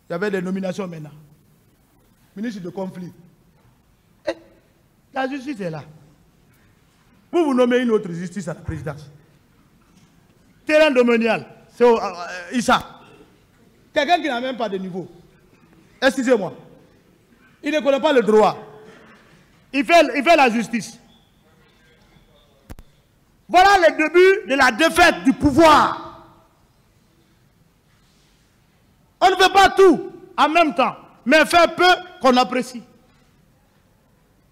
Il y avait des nominations maintenant. Ministre de conflit. Et la justice est là. Vous nommez une autre justice à la présidence. Terrain domanial, c'est Issa. Quelqu'un qui n'a même pas de niveau. Excusez-moi. Il ne connaît pas le droit. Il fait la justice. Voilà le début de la défaite du pouvoir. On ne veut pas tout en même temps, mais faire peu qu'on apprécie.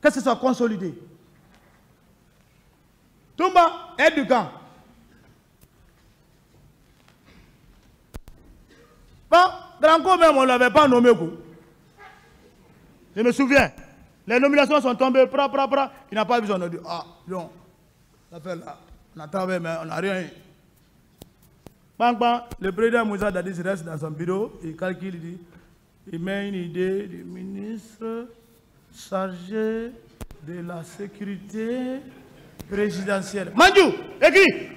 Que ce soit consolidé. Toumba est du camp. Bon, Granco même, on ne l'avait pas nommé. Je me souviens. Les nominations sont tombées, il n'a pas vu son audio. Ah, non. Ça fait là. On a travaillé, mais on n'a rien. Bang, bang. Le président Moussa Dadis reste dans son bureau, il calcule, il dit, il met une idée du ministre chargé de la sécurité présidentielle. Mandjou, écris.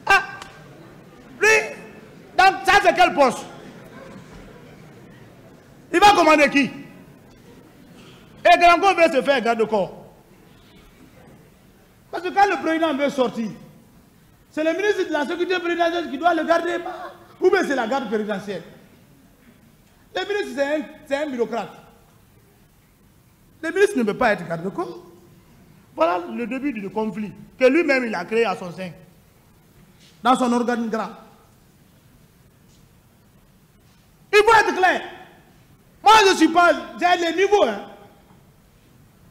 Ah, lui, donc ça c'est quel poste? Il va commander qui? Et Granco veut se faire garde-corps. Parce que quand le président veut sortir, c'est le ministre de la sécurité présidentielle qui doit le garder. Ou bien c'est la garde présidentielle. Le ministre, c'est un bureaucrate. Le ministre ne peut pas être garde-corps. Voilà le début du conflit que lui-même il a créé à son sein, dans son organigramme. Il faut être clair. Moi, je ne suis pas... J'ai les niveaux. Hein.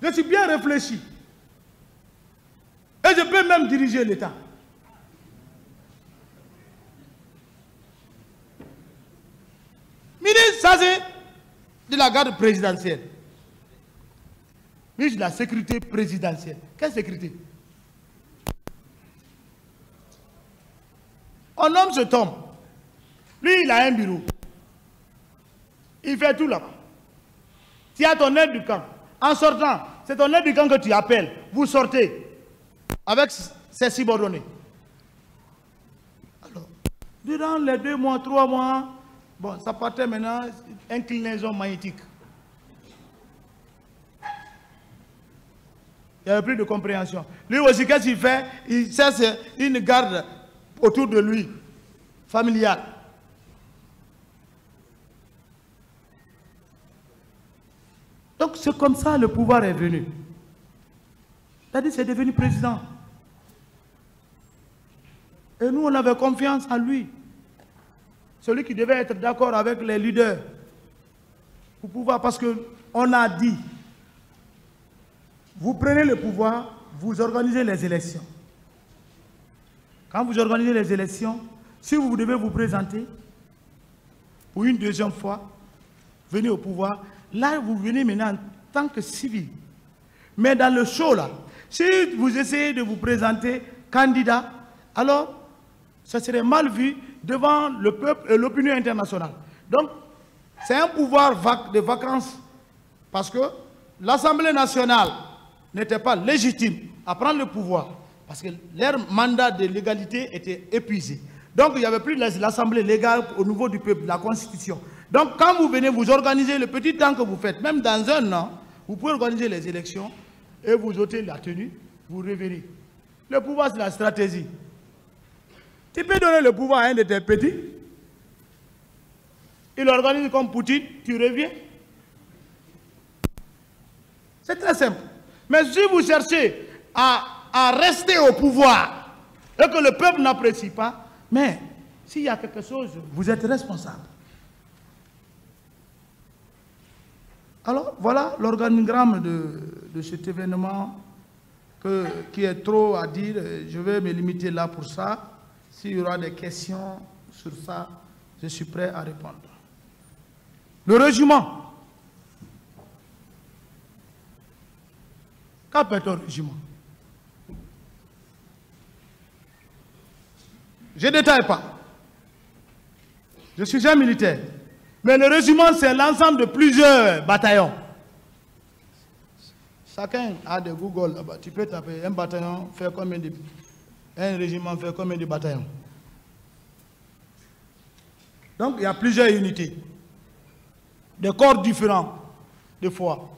Je suis bien réfléchi. Et je peux même diriger l'État. Ministre, ça c'est de la garde présidentielle. Ministre de la sécurité présidentielle. Quelle sécurité? On nomme cet homme. Lui, il a un bureau. Il fait tout là-bas. Tu as ton aide du camp. En sortant, c'est ton aide du camp que tu appelles. Vous sortez avec ses subordonnés. Alors, durant les 2 mois, 3 mois, bon, ça partait maintenant, inclinaison magnétique. Il n'y avait plus de compréhension. Lui aussi, qu'est-ce qu'il fait? Il cherche une garde autour de lui, familiale. Donc c'est comme ça le pouvoir est venu. C'est-à-dire c'est devenu président. Et nous, on avait confiance en lui. Celui qui devait être d'accord avec les leaders. Pour pouvoir, parce qu'on a dit, vous prenez le pouvoir, vous organisez les élections. Quand vous organisez les élections, si vous devez vous présenter pour une deuxième fois, venez au pouvoir, là vous venez maintenant en tant que civil. Mais dans le show là, si vous essayez de vous présenter candidat, alors ça serait mal vu devant le peuple et l'opinion internationale. Donc, c'est un pouvoir de vacances parce que l'Assemblée nationale n'était pas légitime à prendre le pouvoir parce que leur mandat de légalité était épuisé. Donc, il n'y avait plus l'Assemblée légale au niveau du peuple, la Constitution. Donc, quand vous venez, vous organisez le petit temps que vous faites, même dans un an, vous pouvez organiser les élections et vous ôtez la tenue, vous revenez. Le pouvoir, c'est la stratégie. Tu peux donner le pouvoir à un de tes petits, il organise comme Poutine, tu reviens. C'est très simple. Mais si vous cherchez à rester au pouvoir et que le peuple n'apprécie pas, mais s'il y a quelque chose, vous êtes responsable. Alors, voilà l'organigramme de cet événement qui est trop à dire. Je vais me limiter là pour ça. S'il y aura des questions sur ça, je suis prêt à répondre. Le régiment. Qu'appelle un régiment? Je ne détaille pas. Je suis un militaire. Mais le régiment, c'est l'ensemble de plusieurs bataillons. Chacun a des Google là-bas. Tu peux taper un bataillon, faire combien de... Un régiment fait combien de bataillons? Donc, il y a plusieurs unités. Des corps différents, des fois.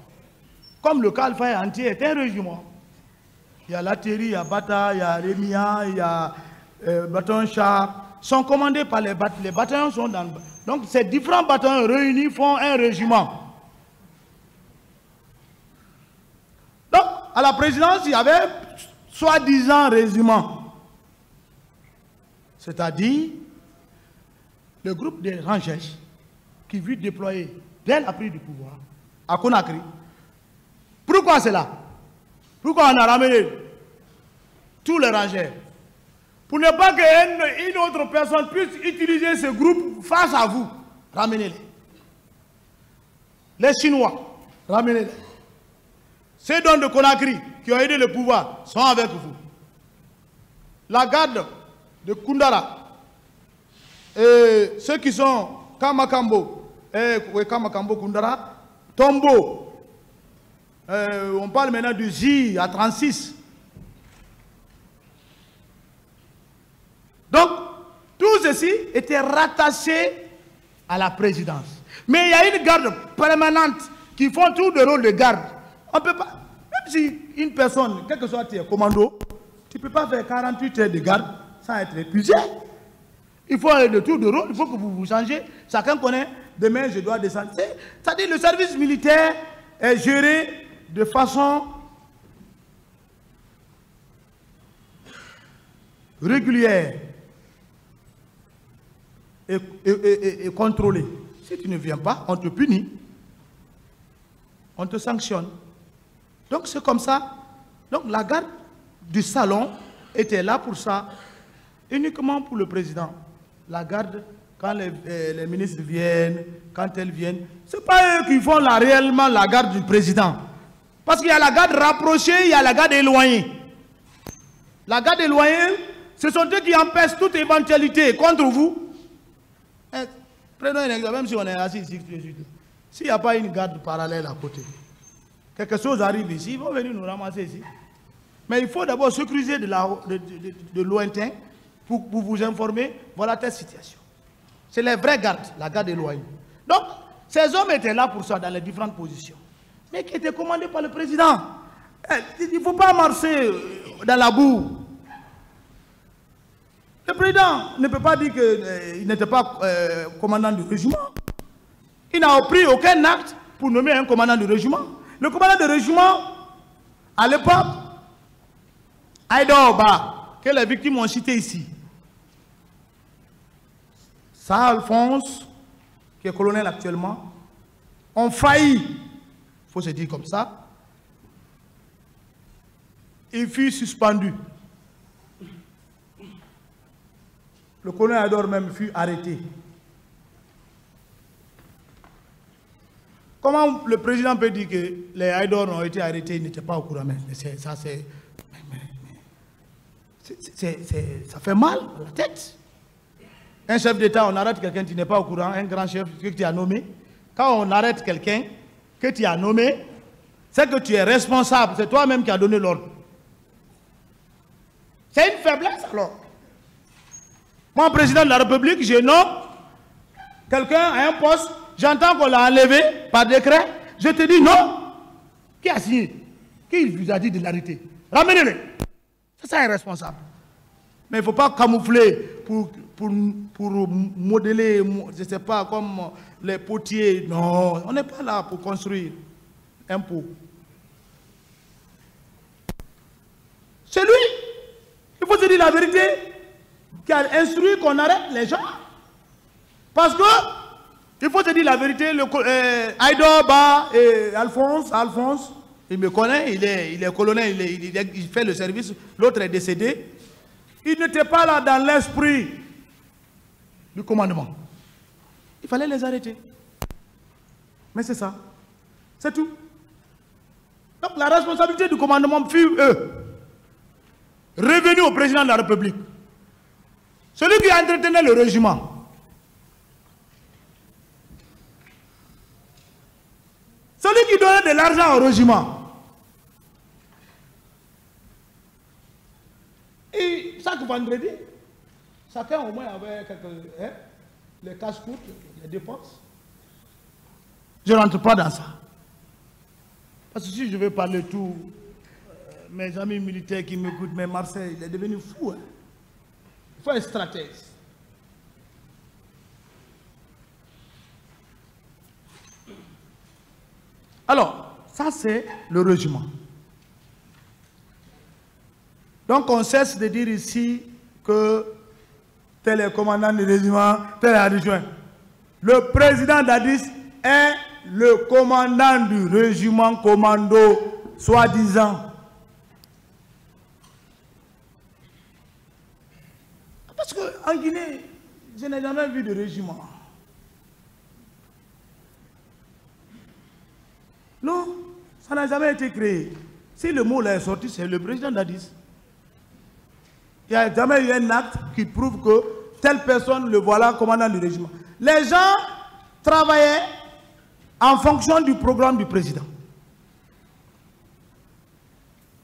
Comme le Calfaï entier est un régiment. Il y a l'artillerie, il y a Bata, il y a Rémia, il y a bataillon char. Sont commandés par les bataillons. Les bataillons sont dans... Donc, ces différents bataillons réunis font un régiment. Donc, à la présidence, il y avait soi-disant régiment. C'est-à-dire le groupe des rangers qui vit déployer dès la prise du pouvoir à Conakry. Pourquoi c'est là? Pourquoi on a ramené tous les rangers? Pour ne pas qu'une autre personne puisse utiliser ce groupe face à vous. Ramenez-les. Les Chinois, ramenez-les. Ces dons de Conakry qui ont aidé le pouvoir sont avec vous. La garde de Koundara et ceux qui sont Kamakambo, Kamakambo Koundara, Tombo, on parle maintenant du J à 36. Donc, tout ceci était rattaché à la présidence. Mais il y a une garde permanente qui font tout le rôle de garde. On ne peut pas, même si une personne, quel que soit tes commando, tu ne peux pas faire 48 heures de garde sans être épuisé. Il faut aller de tour de rôle, il faut que vous vous changez. Chacun connaît, demain je dois descendre. C'est-à-dire le service militaire est géré de façon régulière et contrôlée. Si tu ne viens pas, on te punit. On te sanctionne. Donc c'est comme ça. Donc la garde du salon était là pour ça, uniquement pour le président. La garde, quand les ministres viennent, quand elles viennent, ce n'est pas eux qui font réellement la garde du président. Parce qu'il y a la garde rapprochée, il y a la garde éloignée. La garde éloignée, ce sont eux qui empêchent toute éventualité contre vous. Prenons un exemple, même si on est assis ici, s'il n'y a pas une garde parallèle à côté, quelque chose arrive ici, ils vont venir nous ramasser ici. Mais il faut d'abord se cruiser de lointain pour vous informer, voilà telle situation. C'est les vrais gardes, la garde éloignée. Donc, ces hommes étaient là pour ça, dans les différentes positions. Mais qui étaient commandés par le président. Il ne faut pas marcher dans la boue. Le président ne peut pas dire qu'il n'était pas commandant du régiment. Il n'a pris aucun acte pour nommer un commandant du régiment. Le commandant du régiment, à l'époque, Aïdorba, que les victimes ont cité ici. Ça, Alphonse, qui est colonel actuellement, ont failli, il faut se dire comme ça, il fut suspendu. Le colonel Aïdor même fut arrêté. Comment le président peut dire que les Aïdor ont été arrêtés, ils n'étaient pas au courant? Mais ça fait mal à la tête. Un chef d'État, on arrête quelqu'un qui n'est pas au courant, un grand chef que tu as nommé. Quand on arrête quelqu'un que tu as nommé, c'est que tu es responsable, c'est toi-même qui as donné l'ordre. C'est une faiblesse alors. Moi, président de la République, je nomme quelqu'un à un poste, j'entends qu'on l'a enlevé par décret, je te dis non. Qui a signé? Qui vous a dit de l'arrêter? Ramenez-le. C'est ça un responsable. Mais il ne faut pas camoufler pour modeler, je ne sais pas, comme les potiers. Non, on n'est pas là pour construire un pot. C'est lui, il faut se dire la vérité, qui a instruit qu'on arrête les gens. Parce que, il faut se dire la vérité, Aïdorba et Alphonse, il me connaît, il est colonel, il fait le service, l'autre est décédé. Il n'était pas là dans l'esprit du commandement. Il fallait les arrêter. Mais c'est ça. C'est tout. Donc la responsabilité du commandement fut revenue au président de la République. Celui qui entretenait le régiment. Celui qui donnait de l'argent au régiment. Et chaque vendredi, chacun au moins avait les casse-coutes, les dépenses. Je ne rentre pas dans ça. Parce que si je vais parler tout, mes amis militaires qui m'écoutent, mais Marseille, il est devenu fou. Hein. Il faut être stratège. Alors, ça c'est le régiment. Donc on cesse de dire ici que tel est commandant du régiment, tel est adjoint. Le président d'Addis est le commandant du régiment commando, soi-disant. Parce qu'en Guinée, je n'ai jamais vu de régiment. Non, ça n'a jamais été créé. Si le mot là est sorti, c'est le président d'Addis. Il n'y a jamais eu un acte qui prouve que telle personne, le voilà commandant du régiment. Les gens travaillaient en fonction du programme du président.